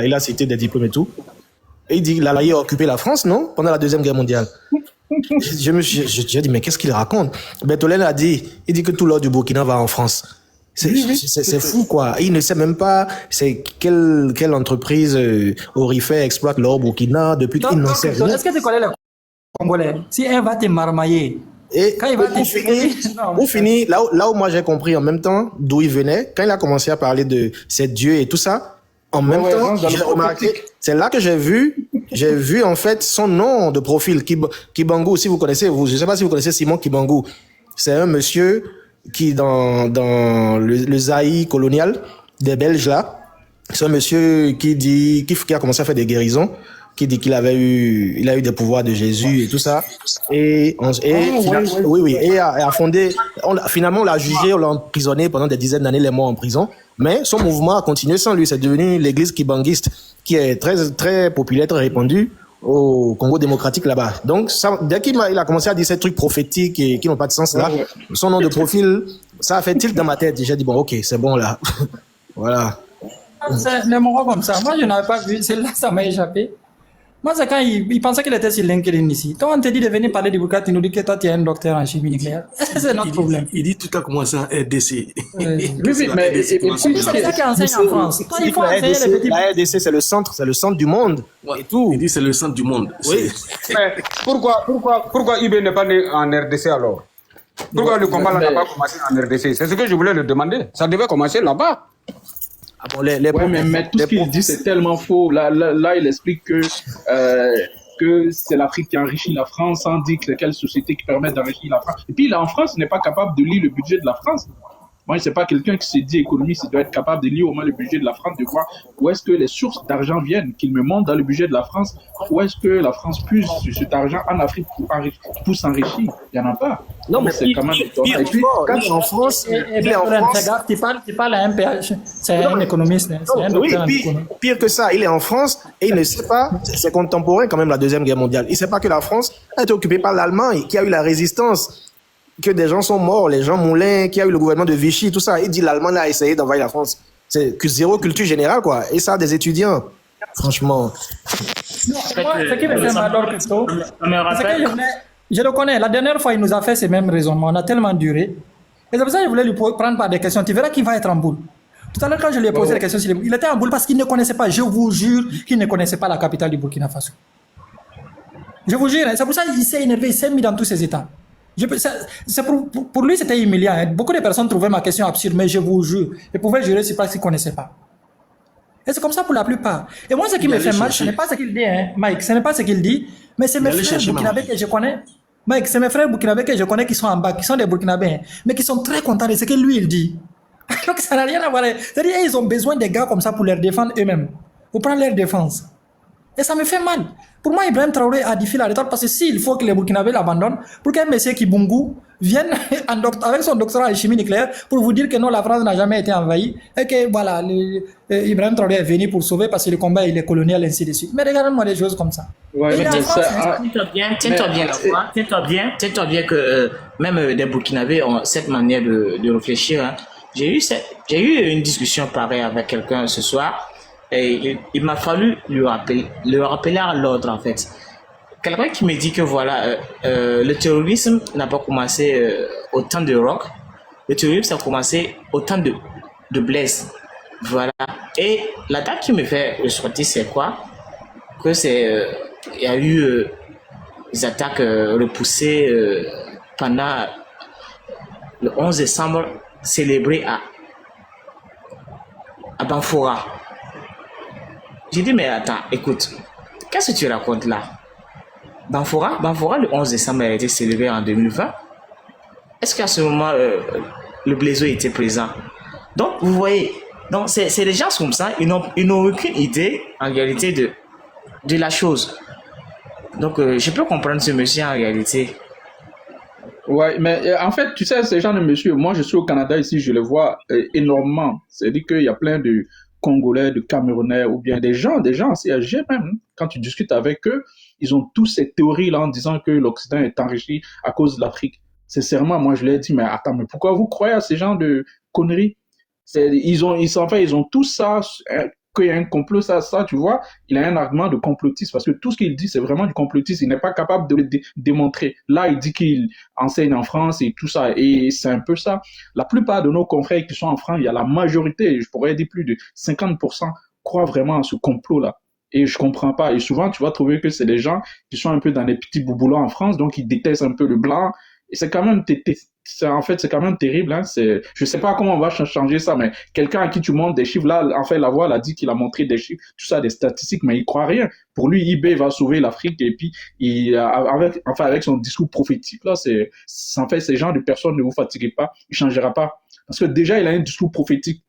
il a cité des diplômes et tout. Et il dit qu'il a occupé la France, non? Pendant la Deuxième Guerre mondiale. J'ai dit, mais qu'est-ce qu'il raconte? Berthollet a dit, il dit que tout l'or du Burkina va en France. C'est fou, quoi. Il ne sait même pas c'est quelle entreprise Orifère exploite l'or au Burkina depuis qu'il n'en sait rien. Est-ce que tu connais les Congolais? Si un va te marmailler, et quand il va pour finir, là où moi j'ai compris en même temps d'où il venait, quand il a commencé à parler de ses dieux et tout ça, en même temps, j'ai remarqué, c'est là que j'ai vu en fait son nom de profil, Kibangu, si vous connaissez, je sais pas si vous connaissez Simon Kibangu. C'est un monsieur qui dans le Zaïre colonial des Belges là, c'est un monsieur qui a commencé à faire des guérisons, qui dit qu'il a eu des pouvoirs de Jésus et tout ça, et a fondé, finalement on l'a jugé, on l'a emprisonné pendant des dizaines d'années, il est mort en prison, mais son mouvement a continué sans lui, c'est devenu l'église kibanguiste, qui est très, très populaire, très répandue au Congo démocratique là-bas. Donc, ça, dès qu'il a commencé à dire ces trucs prophétiques et qui n'ont pas de sens là, son nom de profil, ça a fait tilt dans ma tête. J'ai dit, bon, ok, c'est bon là. Voilà. C'est les moraux comme ça. Moi, je n'avais pas vu. C'est là ça m'a échappé. Moi, c'est quand il pensait qu'il était sur LinkedIn ici. Quand on te dit de venir parler du Burkina, tu nous dis que toi, tu es un docteur en chimie nucléaire. C'est notre problème. Il dit tout a commencé en RDC. Oui, mais c'est ça qui enseigne en France. Toi, il faut enseigner les petits. La RDC, c'est le centre du monde. Et tout. Il dit c'est le centre du monde. Oui. Mais pourquoi IB n'est pas né en RDC alors? Pourquoi le combat n'a pas commencé en RDC? C'est ce que je voulais le demander. Ça devait commencer là-bas. Ah bon, mais tout ce qu'il dit, c'est tellement faux. Là, il explique que c'est l'Afrique qui enrichit la France, sans dire quelle société qui permet d'enrichir la France. Et puis, là, en France, il n'est pas capable de lire le budget de la France. Moi, c'est pas quelqu'un qui se dit économiste, il doit être capable de lire au moins le budget de la France, de voir où est-ce que les sources d'argent viennent, qu'il me montre dans le budget de la France, où est-ce que la France puise sur cet argent en Afrique pour s'enrichir. Il n'y en a pas. Non, mais c'est quand même... Et puis, quand en France... Tu parles à un PH, c'est un économiste. Oui, pire que ça, il est en France et il ne sait pas, c'est contemporain quand même la Deuxième Guerre mondiale, il ne sait pas que la France a été occupée par l'Allemagne, qui a eu la résistance, que des gens sont morts, les gens Moulin, qui a eu le gouvernement de Vichy, tout ça. Il dit l'Allemagne a essayé d'envahir la France. C'est que zéro culture générale, quoi. Et ça, des étudiants. Franchement. Ce qui me fait mal, Christo, c'est que je le connais. La dernière fois, il nous a fait ces mêmes raisonnements. On a tellement duré. Et c'est pour ça que je voulais lui prendre par des questions. Tu verras qu'il va être en boule. Tout à l'heure, quand je lui ai posé la question, il était en boule parce qu'il ne connaissait pas, je vous jure, qu'il ne connaissait pas la capitale du Burkina Faso. Je vous jure, c'est pour ça qu'il s'est énervé, il s'est mis dans tous ses états. Pour lui, c'était humiliant. Hein. Beaucoup de personnes trouvaient ma question absurde, mais je vous jure, ils pouvaient jurer sur place qu'ils ne connaissaient pas. Et c'est comme ça pour la plupart. Et moi, ce qui me fait mal, ce n'est pas ce qu'il dit, hein, Mike, ce n'est pas ce qu'il dit, mais c'est mes frères burkinabés que je connais. Mike, c'est mes frères burkinabés que je connais qui sont en bas, qui sont des burkinabés, hein, mais qui sont très contents de ce que lui, il dit. Donc, ça n'a rien à voir. C'est-à-dire, ils ont besoin des gars comme ça pour leur défendre eux-mêmes, pour prendre leur défense. Et ça me fait mal. Pour moi, Ibrahim Traoré a défié la rhétorique parce que s'il faut que les Burkinabés l'abandonnent, pour qu'un monsieur Kibungu vienne avec son doctorat en chimie nucléaire pour vous dire que non, la France n'a jamais été envahie et que voilà, Ibrahim Traoré est venu pour sauver parce que le combat il est colonial, ainsi de suite. Mais regardez-moi des choses comme ça. Ouais, Tiens-toi bien que même des Burkinabés ont cette manière de réfléchir. Hein. J'ai eu une discussion pareille avec quelqu'un ce soir. Et il m'a fallu le rappeler à l'ordre en fait. Quelqu'un qui me dit que voilà, le terrorisme n'a pas commencé au temps de Rock, le terrorisme a commencé au temps de Blaise. Voilà. Et la date qui me fait ressortir, c'est quoi? Que il y a eu des attaques repoussées pendant le 11 décembre célébré à Banfora. J'ai dit, mais attends, écoute, qu'est-ce que tu racontes là? Banfora, le 11 décembre, a été célébré en 2020. Est-ce qu'à ce moment, le Blaiseau était présent? Donc, vous voyez, donc c'est des gens comme ça, ils n'ont aucune idée, en réalité, de la chose. Donc, je peux comprendre ce monsieur, en réalité. Ouais, mais en fait, tu sais, ces gens de monsieur, moi, je suis au Canada ici, je le vois énormément. C'est-à-dire qu'il y a plein de Congolais, de Camerounais, ou bien des gens assez âgés même, quand tu discutes avec eux, ils ont tous ces théories-là en disant que l'Occident est enrichi à cause de l'Afrique. Sincèrement, moi je leur ai dit, mais attends, mais pourquoi vous croyez à ces gens de conneries? Ils ont tout ça qu'il y a un complot, ça, tu vois, il a un argument de complotiste parce que tout ce qu'il dit, c'est vraiment du complotiste. Il n'est pas capable de le démontrer. Là, il dit qu'il enseigne en France et tout ça. Et c'est un peu ça. La plupart de nos confrères qui sont en France, il y a la majorité, je pourrais dire plus de 50%, croient vraiment à ce complot-là. Et je comprends pas. Et souvent, tu vas trouver que c'est des gens qui sont un peu dans les petits bouboulots en France, donc ils détestent un peu le blanc. Et c'est quand même, en fait, c'est quand même terrible. Hein. Je sais pas comment on va changer ça, mais quelqu'un à qui tu montres des chiffres, là, en fait, la voix, elle a dit qu'il a montré des chiffres, tout ça, des statistiques, mais il croit rien. Pour lui, eBay va sauver l'Afrique et puis, avec son discours prophétique, là, en fait, ces gens de personnes, ne vous fatiguez pas, il changera pas. Parce que déjà, il a un discours prophétique.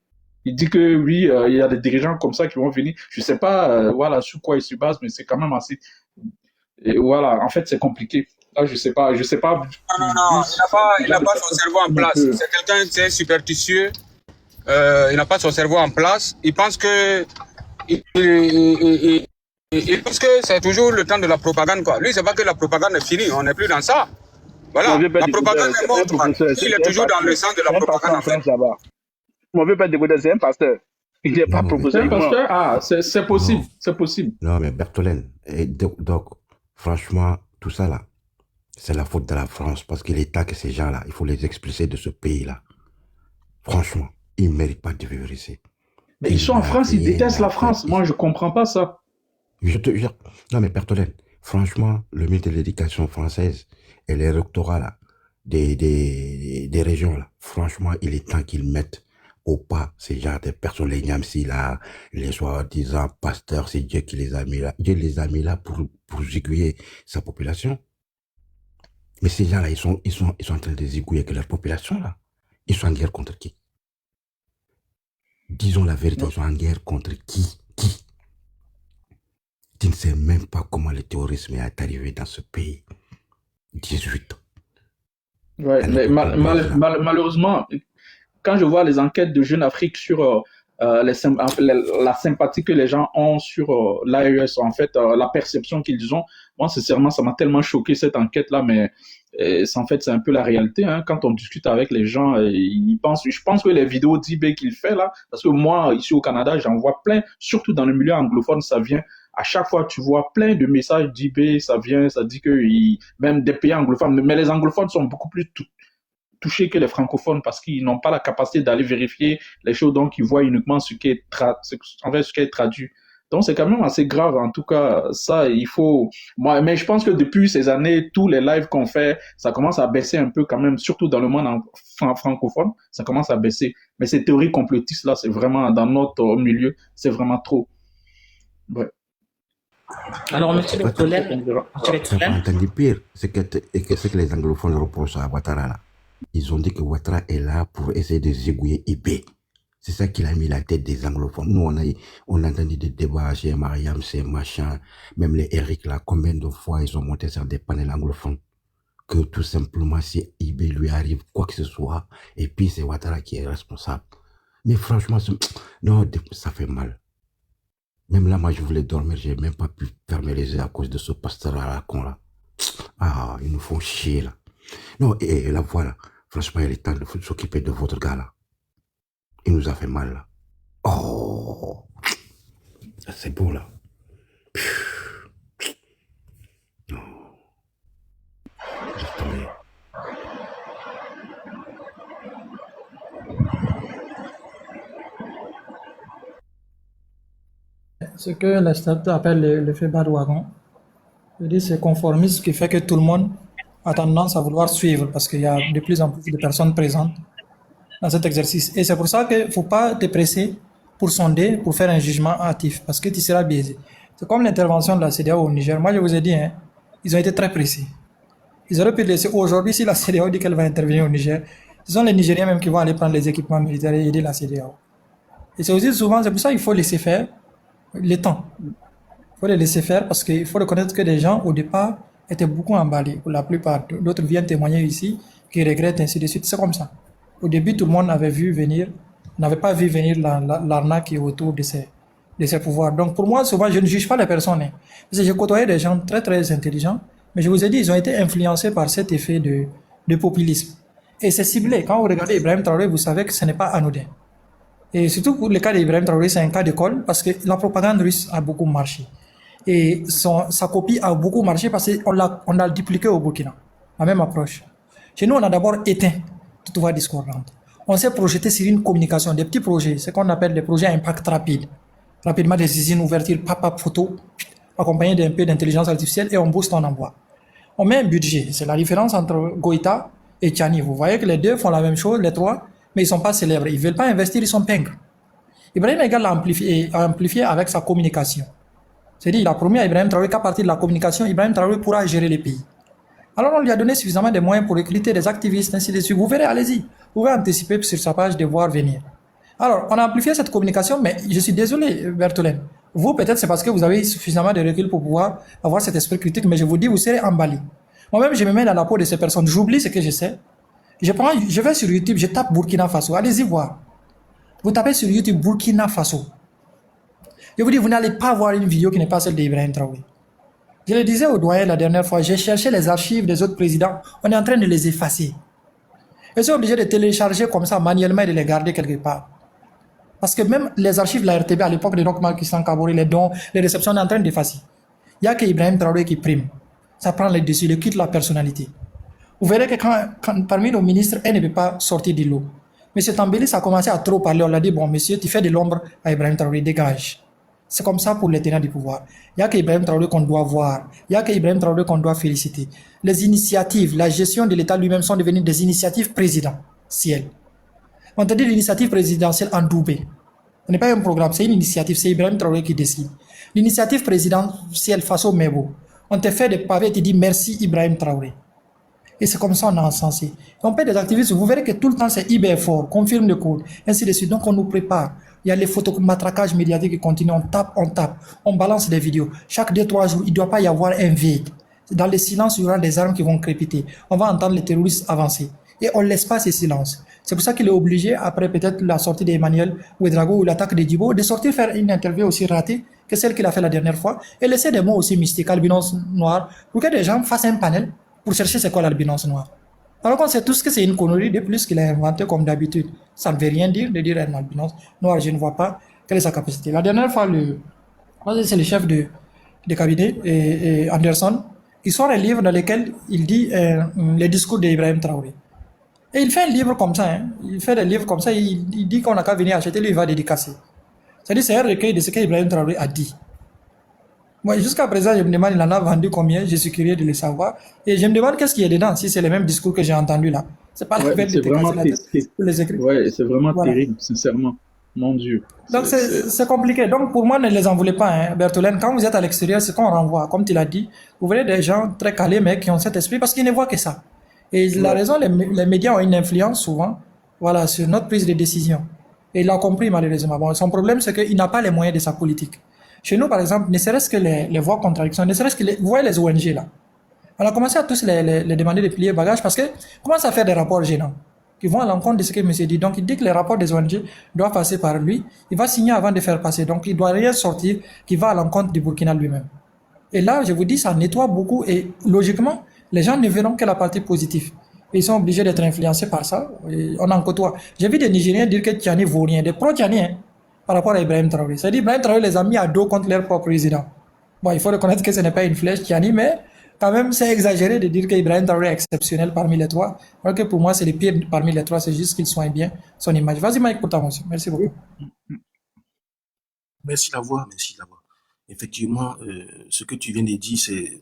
Il dit que oui, il y a des dirigeants comme ça qui vont venir. Je sais pas, voilà, sur quoi il se base, mais c'est quand même assez. Et voilà, en fait, c'est compliqué. Là, je sais pas. Non, il n'a pas son cerveau en place. C'est quelqu'un qui est superstitieux. Il n'a pas son cerveau en place. Il pense que c'est toujours le temps de la propagande, quoi. Lui, c'est pas que la propagande est finie. On n'est plus dans ça. Voilà. La propagande est morte. Il est toujours dans le sens de la propagande, en fait. On veut pas dévoiler, c'est un pasteur. Il n'est pas proposé. C'est un pasteur? Ah, c'est possible. C'est possible. Non, mais Bertolène, donc, franchement, tout ça là, c'est la faute de la France parce que l'État que ces gens-là, il faut les expulser de ce pays-là. Franchement, ils ne méritent pas de vivre ici. Mais ils sont en France, ils détestent la France. Moi, je ne comprends pas ça. Je te jure. Non, mais Bertolène, franchement, le ministre de l'Éducation française et les rectorats là, des régions là, franchement, il est temps qu'ils mettent au pas ces gens de personnes, les Niamsi là, les soi-disant pasteurs, c'est Dieu qui les a mis là. Dieu les a mis là pour zigouiller sa population. Mais ces gens-là, ils sont en train de zigouiller que leur population là. Ils sont en guerre contre qui? Disons la vérité, ils sont en guerre contre qui? Tu ne sais même pas comment le terrorisme est arrivé dans ce pays. 18 ans. Ouais, mais malheureusement, quand je vois les enquêtes de Jeune Afrique sur la sympathie que les gens ont sur l'AES, en fait, la perception qu'ils ont, moi, sincèrement, ça m'a tellement choqué cette enquête-là, mais en fait, c'est un peu la réalité. Hein. Quand on discute avec les gens, je pense que les vidéos d'eBay qu'il fait là, parce que moi, ici au Canada, j'en vois plein, surtout dans le milieu anglophone, ça vient. À chaque fois, tu vois plein de messages d'eBay, ça dit que même des pays anglophones, mais les anglophones sont beaucoup plus touchés que les francophones parce qu'ils n'ont pas la capacité d'aller vérifier les choses, donc ils voient uniquement ce qui est traduit. Donc c'est quand même assez grave, en tout cas, ça, il faut... mais je pense que depuis ces années, tous les lives qu'on fait, ça commence à baisser un peu quand même, surtout dans le monde francophone, ça commence à baisser. Mais ces théories complotistes là, c'est vraiment, dans notre milieu, c'est vraiment trop. Ouais. Alors, monsieur le Tolène, entendu pire, c'est que les anglophones reprochent à Ouattara là. Ils ont dit que Ouattara est là pour essayer de zigouiller eBay. C'est ça qu'il a mis la tête des anglophones. Nous, on a entendu des débats chez Mariam, c'est machin, même les Eric là, combien de fois ils ont monté sur des panels anglophones. Que tout simplement, si eBay lui arrive quoi que ce soit, et puis c'est Ouattara qui est responsable. Mais franchement, non, ça fait mal. Même là, moi, je voulais dormir, j'ai même pas pu fermer les yeux à cause de ce pasteur à la con là. Ah, ils nous font chier là. Non, et la voilà. Franchement, il est temps de s'occuper de votre gars là. Il nous a fait mal là. Oh, c'est beau là. Non. Laisse tomber. Ce que les statuts appellent l'effet bandwagon, je dis c'est conformisme qui fait que tout le monde a tendance à vouloir suivre parce qu'il y a de plus en plus de personnes présentes dans cet exercice. Et c'est pour ça qu'il ne faut pas te presser pour sonder, pour faire un jugement hâtif, parce que tu seras biaisé. C'est comme l'intervention de la CEDEAO au Niger. Moi, je vous ai dit, hein, ils ont été très précis. Ils auraient pu laisser aujourd'hui, si la CEDEAO dit qu'elle va intervenir au Niger, ce sont les Nigériens même qui vont aller prendre les équipements militaires et aider la CEDEAO. Et c'est aussi souvent, c'est pour ça qu'il faut laisser faire les temps. Il faut les laisser faire parce qu'il faut reconnaître que les gens, au départ, étaient beaucoup emballés. Pour la plupart, d'autres viennent témoigner ici, qui regrettent, ainsi de suite. C'est comme ça. Au début, tout le monde n'avait pas vu venir l'arnaque qui est autour de ces pouvoirs. Donc, pour moi, souvent, je ne juge pas les personnes. Hein. Parce que j'ai côtoyé des gens très, très intelligents, mais je vous ai dit, ils ont été influencés par cet effet de populisme. Et c'est ciblé. Quand vous regardez Ibrahim Traoré, vous savez que ce n'est pas anodin. Et surtout pour le cas d'Ibrahim Traoré, c'est un cas d'école parce que la propagande russe a beaucoup marché. Et sa copie a beaucoup marché parce qu'on l'a dupliqué au Burkina. La même approche. Chez nous, on a d'abord éteint toute voie discordante. On s'est projeté sur une communication, des petits projets, ce qu'on appelle des projets à impact rapide. Rapidement, des usines ouvertures, photo, accompagné d'un peu d'intelligence artificielle et on booste, on envoie. On met un budget. C'est la différence entre Goïta et Tchani. Vous voyez que les deux font la même chose, les trois, mais ils ne sont pas célèbres. Ils ne veulent pas investir, ils sont pingres. Ibrahim Egal l'a amplifié avec sa communication. C'est-à-dire, il a promis à Ibrahim Traoré qu'à partir de la communication, Ibrahim Traoré pourra gérer les pays. Alors, on lui a donné suffisamment de moyens pour recruter des activistes, ainsi de suite. Vous verrez, allez-y. Vous pouvez anticiper sur sa page de voir venir. Alors, on a amplifié cette communication, mais je suis désolé, Bertolène. Vous, peut-être, c'est parce que vous avez suffisamment de recul pour pouvoir avoir cet esprit critique, mais je vous dis, vous serez emballé. Moi-même, je me mets dans la peau de ces personnes. J'oublie ce que je sais. Je vais sur YouTube, je tape Burkina Faso. Allez-y voir. Vous tapez sur YouTube Burkina Faso. Je vous dis, vous n'allez pas voir une vidéo qui n'est pas celle d'Ibrahim Traoré. Je le disais au doyen la dernière fois, j'ai cherché les archives des autres présidents. On est en train de les effacer. Et c'est obligé de télécharger comme ça manuellement et de les garder quelque part. Parce que même les archives de la RTB à l'époque de Dr Christian Kabore, les dons, les réceptions, on est en train d'effacer. Il n'y a qu'Ibrahim Traoré qui prime. Ça prend le dessus, il quitte la personnalité. Vous verrez que quand parmi nos ministres, elle ne peut pas sortir de l'eau. M. Tambélis a commencé à trop parler. On l'a dit, bon, monsieur, tu fais de l'ombre à Ibrahim Traoré, dégage. C'est comme ça pour les tenants du pouvoir. Il n'y a qu'Ibrahim Traoré qu'on doit voir. Il n'y a qu'Ibrahim Traoré qu'on doit féliciter. Les initiatives, la gestion de l'État lui-même sont devenues des initiatives présidentielles. On te dit l'initiative présidentielle en doublé. Ce n'est pas un programme, c'est une initiative. C'est Ibrahim Traoré qui décide. L'initiative présidentielle face au Mebo. On te fait des pavés et te dit merci Ibrahim Traoré. Et c'est comme ça qu'on a encensé. On paie des activistes, vous verrez que tout le temps c'est IBFOR, confirme le code, ainsi de suite. Donc on nous prépare. Il y a les photos, matraquages médiatiques qui continuent, on tape, on balance des vidéos. Chaque 2-3 jours, il ne doit pas y avoir un vide. Dans le silence, il y aura des armes qui vont crépiter. On va entendre les terroristes avancer. Et on ne laisse pas ces silences. C'est pour ça qu'il est obligé, après peut-être la sortie d'Emmanuel Ouedraogo ou l'attaque de Djibo, de sortir faire une interview aussi ratée que celle qu'il a fait la dernière fois et laisser des mots aussi mystiques, albinos noirs, pour que des gens fassent un panel pour chercher c'est quoi l'albinos noir. Alors qu'on sait tous que c'est une connerie de plus qu'il a inventé comme d'habitude. Ça ne veut rien dire de dire un albinos noir, je ne vois pas quelle est sa capacité. La dernière fois, c'est le chef de cabinet, et Anderson, il sort un livre dans lequel il dit les discours d'Ibrahim Traoré. Et il fait un livre comme ça, hein. Il fait des livres comme ça, il dit qu'on n'a qu'à venir acheter, lui il va dédicacer. C'est-à-dire c'est un recueil de ce qu'Ibrahim Traoré a dit. Moi, jusqu'à présent, je me demande, il en a vendu combien, je suis curieux de le savoir. Et je me demande qu'est-ce qu'il y a dedans, si c'est les mêmes discours que j'ai entendus là. C'est pas la peine de te casser la tête pour les écrire. Ouais, c'est vraiment terrible, sincèrement. Mon Dieu. Donc c'est compliqué. Donc pour moi, ne les en voulez pas, hein, Bertolène. Quand vous êtes à l'extérieur, c'est qu'on renvoie. Comme tu l'as dit, vous verrez des gens très calés, mais qui ont cet esprit parce qu'ils ne voient que ça. Et la raison, les médias ont une influence souvent, voilà, sur notre prise de décision. Et il l'a compris malheureusement. Bon, son problème, c'est qu'il n'a pas les moyens de sa politique. Chez nous, par exemple, ne serait-ce que les voix contradictions, ne serait-ce que vous voyez les ONG là. On a commencé à tous les demander de plier bagages parce que commence à faire des rapports gênants qui vont à l'encontre de ce que monsieur dit. Donc il dit que les rapports des ONG doivent passer par lui. Il va signer avant de faire passer. Donc il ne doit rien sortir qui va à l'encontre du Burkina lui-même. Et là, je vous dis, ça nettoie beaucoup et logiquement, les gens ne verront que la partie positive. Et ils sont obligés d'être influencés par ça. Et on en côtoie. J'ai vu des Nigériens dire que Tiani vaut rien, des pro-Tiani, hein, par rapport à Ibrahim Traoré. C'est-à-dire Ibrahim Traoré les a mis à dos contre leur propre président. Bon, il faut reconnaître que ce n'est pas une flèche Tiani, mais quand même, c'est exagéré de dire qu'Ibrahim Traoré est exceptionnel parmi les trois. Alors que pour moi, c'est le pire parmi les trois, c'est juste qu'il soigne bien son image. Vas-y, Mike, pour ta motion. Merci beaucoup. Merci la voix, merci la voix. Effectivement, ce que tu viens de dire, c'est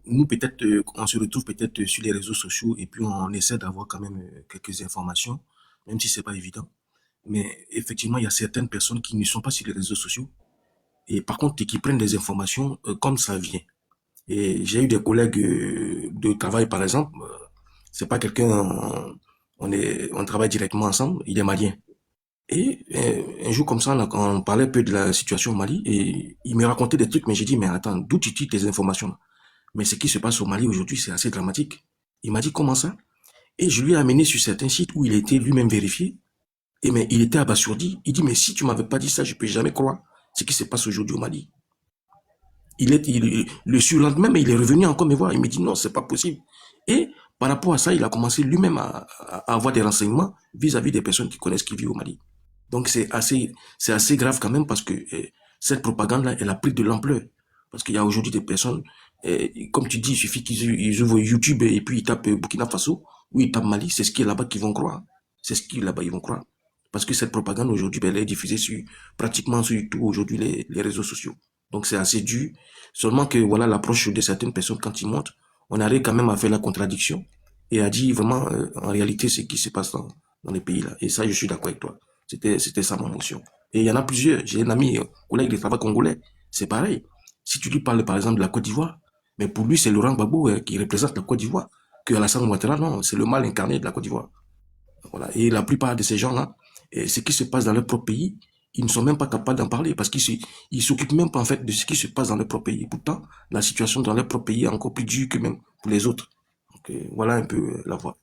nous peut-être on se retrouve peut-être sur les réseaux sociaux et puis on essaie d'avoir quand même quelques informations, même si c'est pas évident. Mais effectivement, il y a certaines personnes qui ne sont pas sur les réseaux sociaux et par contre qui prennent des informations comme ça vient. Et j'ai eu des collègues de travail par exemple, c'est pas quelqu'un, on travaille directement ensemble, il est malien. Et un jour comme ça, on parlait un peu de la situation au Mali et il me racontait des trucs, mais j'ai dit, mais attends, d'où tu tires tes informations là? Mais ce qui se passe au Mali aujourd'hui, c'est assez dramatique. Il m'a dit, comment ça? Et je lui ai amené sur certains sites où il a été lui-même vérifié. Et mais il était abasourdi. Il dit, mais si tu m'avais pas dit ça, je peux jamais croire ce qui se passe aujourd'hui au Mali. Le surlendemain, mais il est revenu encore me voir. Il me dit, non, c'est pas possible. Et par rapport à ça, il a commencé lui-même à avoir des renseignements vis-à-vis des personnes qui connaissent qui vivent au Mali. Donc c'est assez grave quand même parce que cette propagande-là, elle a pris de l'ampleur. Parce qu'il y a aujourd'hui des personnes, comme tu dis, il suffit qu'ils ouvrent YouTube et puis ils tapent Burkina Faso ou ils tapent Mali, c'est ce qui est là-bas qu'ils vont croire. C'est ce qui est là-bas ils vont croire. Parce que cette propagande aujourd'hui, elle est diffusée pratiquement sur tout aujourd'hui les réseaux sociaux. Donc c'est assez dur. Seulement que voilà l'approche de certaines personnes quand ils montrent, on arrive quand même à faire la contradiction et à dire vraiment en réalité ce qui se passe dans les pays là. Et ça, je suis d'accord avec toi. C'était ça ma motion. Et il y en a plusieurs. J'ai un ami, collègue de travail congolais. C'est pareil. Si tu lui parles par exemple de la Côte d'Ivoire, mais pour lui c'est Laurent Gbagbo qui représente la Côte d'Ivoire, que Alassane Ouattara, non, c'est le mal incarné de la Côte d'Ivoire. Voilà. Et la plupart de ces gens-là, ce qui se passe dans leur propre pays, ils ne sont même pas capables d'en parler parce qu'ils s'occupent même pas en fait de ce qui se passe dans leur propre pays. Pourtant, la situation dans leur propre pays est encore plus dure que même pour les autres. Donc, voilà un peu la voie.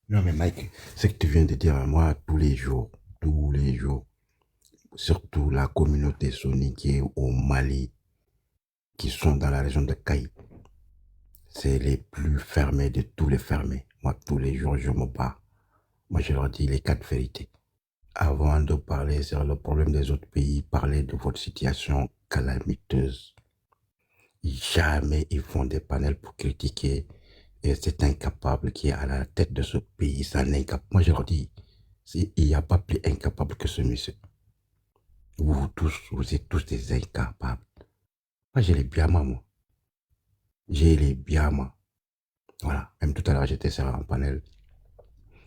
Non, mais Mike, ce que tu viens de dire à moi, tous les jours, surtout la communauté Soni qui est au Mali, qui sont dans la région de Caï, c'est les plus fermés de tous les fermés. Moi, tous les jours, je me bats. Moi, je leur dis les 4 vérités. Avant de parler sur le problème des autres pays, parlez de votre situation calamiteuse. Jamais ils font des panels pour critiquer cet incapable qui est à la tête de ce pays. C'est un incapable. Moi, je leur dis, il n'y a pas plus incapable que ce monsieur. Vous êtes tous des incapables. Moi, j'ai les biamas, moi. J'ai les biamas. Voilà. Même tout à l'heure, j'étais sur un panel.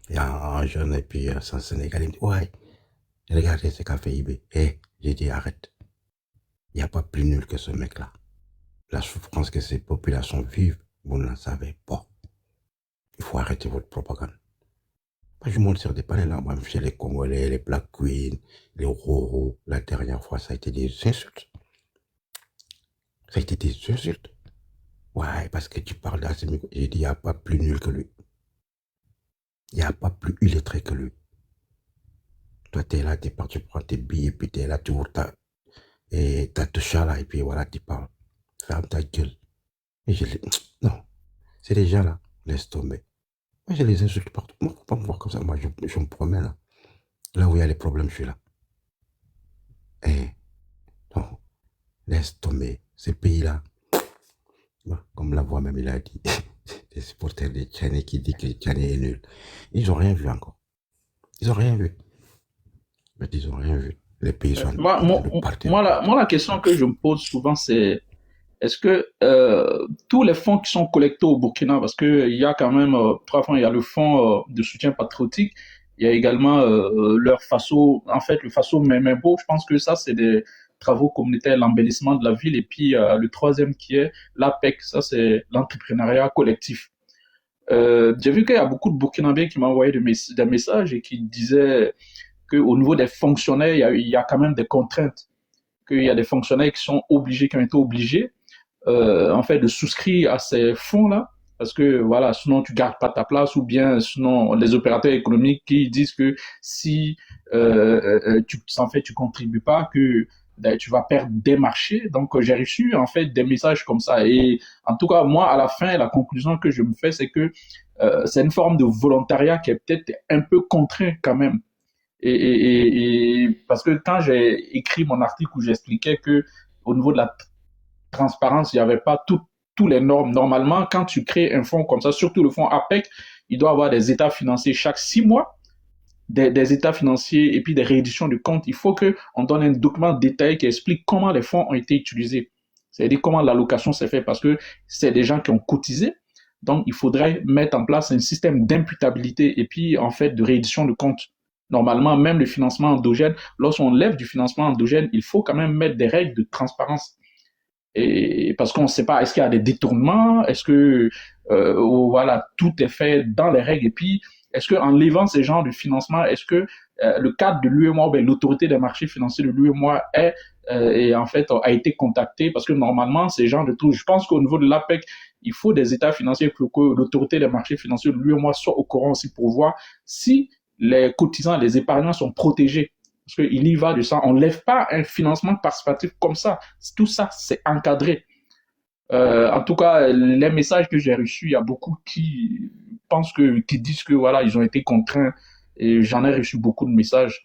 Il y a un jeune et puis un Sénégalais. Il me dit, ouais, regardez ce qu'a fait IB. J'ai dit, arrête. Il n'y a pas plus nul que ce mec-là. La souffrance que ces populations vivent, vous ne la savez pas. Il faut arrêter votre propagande. Moi, je monte sur des panels, là, chez les Congolais, les Black Queens, les Roro. La dernière fois, ça a été des insultes. Ça a été des insultes. Ouais, parce que tu parles d'Assimi. J'ai dit, il n'y a pas plus nul que lui. Il n'y a pas plus illettré que lui. Toi, tu es là, tu es parti, tu prends tes billets, puis tu es là, tu ouvres ta toucha là, et puis voilà, tu parles. Ferme ta gueule. Et je dis, non, c'est des gens là, laisse tomber. Moi, je les insulte partout. Moi, faut pas me voir comme ça. Moi, je me promène là. Là où il y a les problèmes, je suis là. Non, laisse tomber. Ces pays-là, comme la voix même, il a dit, les supporters de Tchane qui disent que Tchane est nul. Ils n'ont rien vu encore. Ils n'ont rien vu. Mais ils n'ont rien vu. Les pays sont moi, la question que je me pose souvent, c'est est-ce que tous les fonds qui sont collectés au Burkina, parce qu'il y a quand même 3 fonds, il y a le fonds de soutien patriotique, il y a également leur FASO, en fait le FASO Memebo, je pense que ça c'est des travaux communautaires, l'embellissement de la ville, et puis le 3e qui est l'APEC, ça c'est l'entrepreneuriat collectif. J'ai vu qu'il y a beaucoup de Burkinabés qui m'ont envoyé des messages et qui disaient qu'au niveau des fonctionnaires, il y a quand même des contraintes, qu'il y a des fonctionnaires qui sont obligés, qui ont été obligés en fait de souscrire à ces fonds-là, parce que voilà, sinon tu gardes pas ta place, ou bien sinon les opérateurs économiques qui disent que si tu contribues pas, que tu vas perdre des marchés. Donc j'ai reçu en fait des messages comme ça, et en tout cas moi à la fin la conclusion que je me fais, c'est que c'est une forme de volontariat qui est peut-être un peu contraint quand même. Et parce que quand j'ai écrit mon article où j'expliquais que au niveau de la transparence, il n'y avait pas tous les normes. Normalement, quand tu crées un fonds comme ça, surtout le fonds APEC, il doit avoir des états financiers chaque 6 mois, des états financiers et puis des rééditions de comptes. Il faut qu'on donne un document détaillé qui explique comment les fonds ont été utilisés. C'est-à-dire comment l'allocation s'est faite, parce que c'est des gens qui ont cotisé. Donc, il faudrait mettre en place un système d'imputabilité et puis, en fait, de réédition de comptes. Normalement, même le financement endogène, lorsqu'on lève du financement endogène, il faut quand même mettre des règles de transparence. Et parce qu'on ne sait pas, est-ce qu'il y a des détournements, est-ce que voilà, tout est fait dans les règles, et puis est-ce qu'en levant ces genres de financement, est-ce que le cadre de l'UEMOA, l'autorité des marchés financiers de l'UEMOA et en fait a été contacté, parce que normalement ces genres de trucs, je pense qu'au niveau de l'APEC, il faut des états financiers pour que l'autorité des marchés financiers de l'UEMOA soit au courant aussi, pour voir si les cotisants, les épargnants sont protégés. Parce qu'il y va de ça. On ne lève pas un financement participatif comme ça. Tout ça, c'est encadré. En tout cas, les messages que j'ai reçus, il y a beaucoup qui qui disent que voilà, ils ont été contraints. Et j'en ai reçu beaucoup de messages.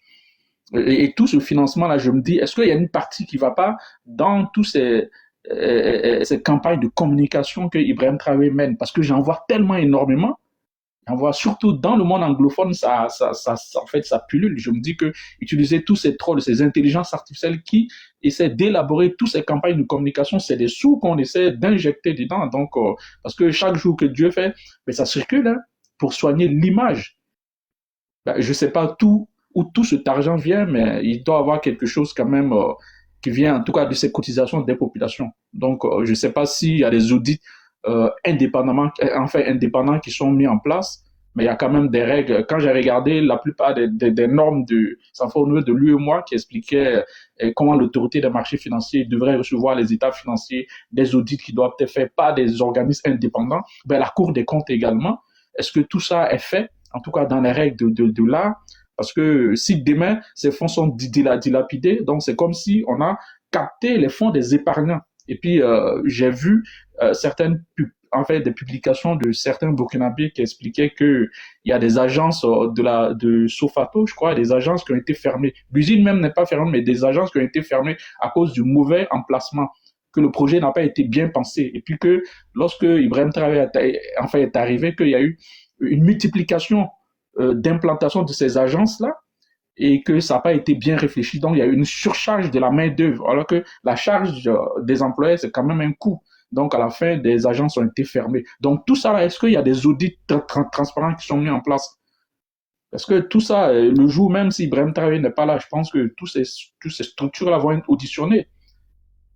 Et tout ce financement-là, je me dis, est-ce qu'il y a une partie qui va pas dans tous ces campagnes de communication que Ibrahim Traoré mène? Parce que j'en vois tellement énormément. On voit surtout dans le monde anglophone, en fait, ça pullule. Je me dis que utiliser tous ces trolls, ces intelligences artificielles qui essaient d'élaborer toutes ces campagnes de communication, c'est des sous qu'on essaie d'injecter dedans. Donc, parce que chaque jour que Dieu fait, mais ça circule hein, pour soigner l'image. Ben, je sais pas où tout cet argent vient, mais il doit y avoir quelque chose quand même qui vient en tout cas de ces cotisations des populations. Donc, je sais pas s'il y a des audits indépendants qui sont mis en place, mais il y a quand même des règles. Quand j'ai regardé la plupart des normes de l'UEMOA qui expliquaient comment l'autorité des marchés financiers devrait recevoir les états financiers, des audits qui doivent être faits par des organismes indépendants, ben la Cour des comptes également. Est-ce que tout ça est fait, en tout cas dans les règles de l'art? Parce que si demain, ces fonds sont dilapidés, donc c'est comme si on a capté les fonds des épargnants. Et puis, j'ai vu des publications de certains Burkinabés qui expliquaient qu'il y a des agences de Sofato, je crois, des agences qui ont été fermées. L'usine même n'est pas fermée, mais des agences qui ont été fermées à cause du mauvais emplacement, que le projet n'a pas été bien pensé. Et puis que lorsque Ibrahim Traoré est arrivé, qu'il y a eu une multiplication d'implantation de ces agences-là, et que ça n'a pas été bien réfléchi. Donc, il y a eu une surcharge de la main-d'œuvre, alors que la charge des employés, c'est quand même un coût. Donc, à la fin, des agences ont été fermées. Donc, tout ça, est-ce qu'il y a des audits transparents qui sont mis en place? Parce que tout ça, le jour même si Ibrahim Traoré n'est pas là, je pense que toutes ces structures-là vont être auditionnées.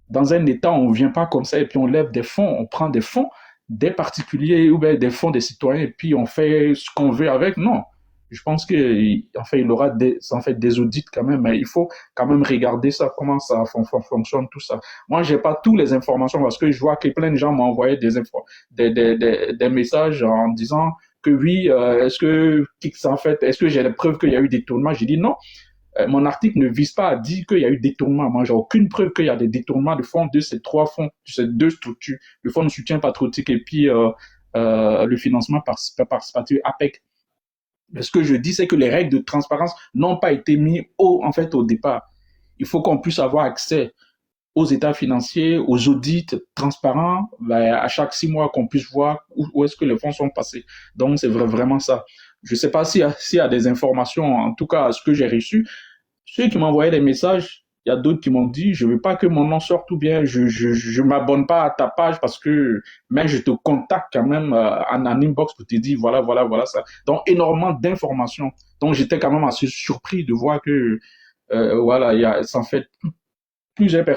Dans un État, on ne vient pas comme ça et puis on lève des fonds, on prend des fonds des particuliers ou bien des fonds des citoyens et puis on fait ce qu'on veut avec. Non. Je pense qu'il il aura des audits quand même, mais il faut quand même regarder ça, comment ça fonctionne, tout ça. Moi, j'ai pas toutes les informations parce que je vois que plein de gens m'ont envoyé des messages en disant que oui, est-ce que j'ai les preuves qu'il y a eu des détournements? J'ai dit non. Mon article ne vise pas à dire qu'il y a eu détournement. Moi, j'ai aucune preuve qu'il y a des détournements de fonds de ces trois fonds, de ces deux structures, le fonds de soutien patriotique et puis le financement participatif APEC. Ce que je dis, c'est que les règles de transparence n'ont pas été mises au départ. Il faut qu'on puisse avoir accès aux états financiers, aux audits transparents, à chaque 6 mois qu'on puisse voir où est-ce que les fonds sont passés. Donc, c'est vraiment ça. Je ne sais pas s'il y a des informations, en tout cas, ce que j'ai reçu. Ceux qui m'envoyaient des messages, il y a d'autres qui m'ont dit, je veux pas que mon nom sorte ou bien je m'abonne pas à ta page parce que, mais je te contacte quand même en inbox pour te dire voilà ça. Donc, énormément d'informations. Donc, j'étais quand même assez surpris de voir que, ça en fait plusieurs personnes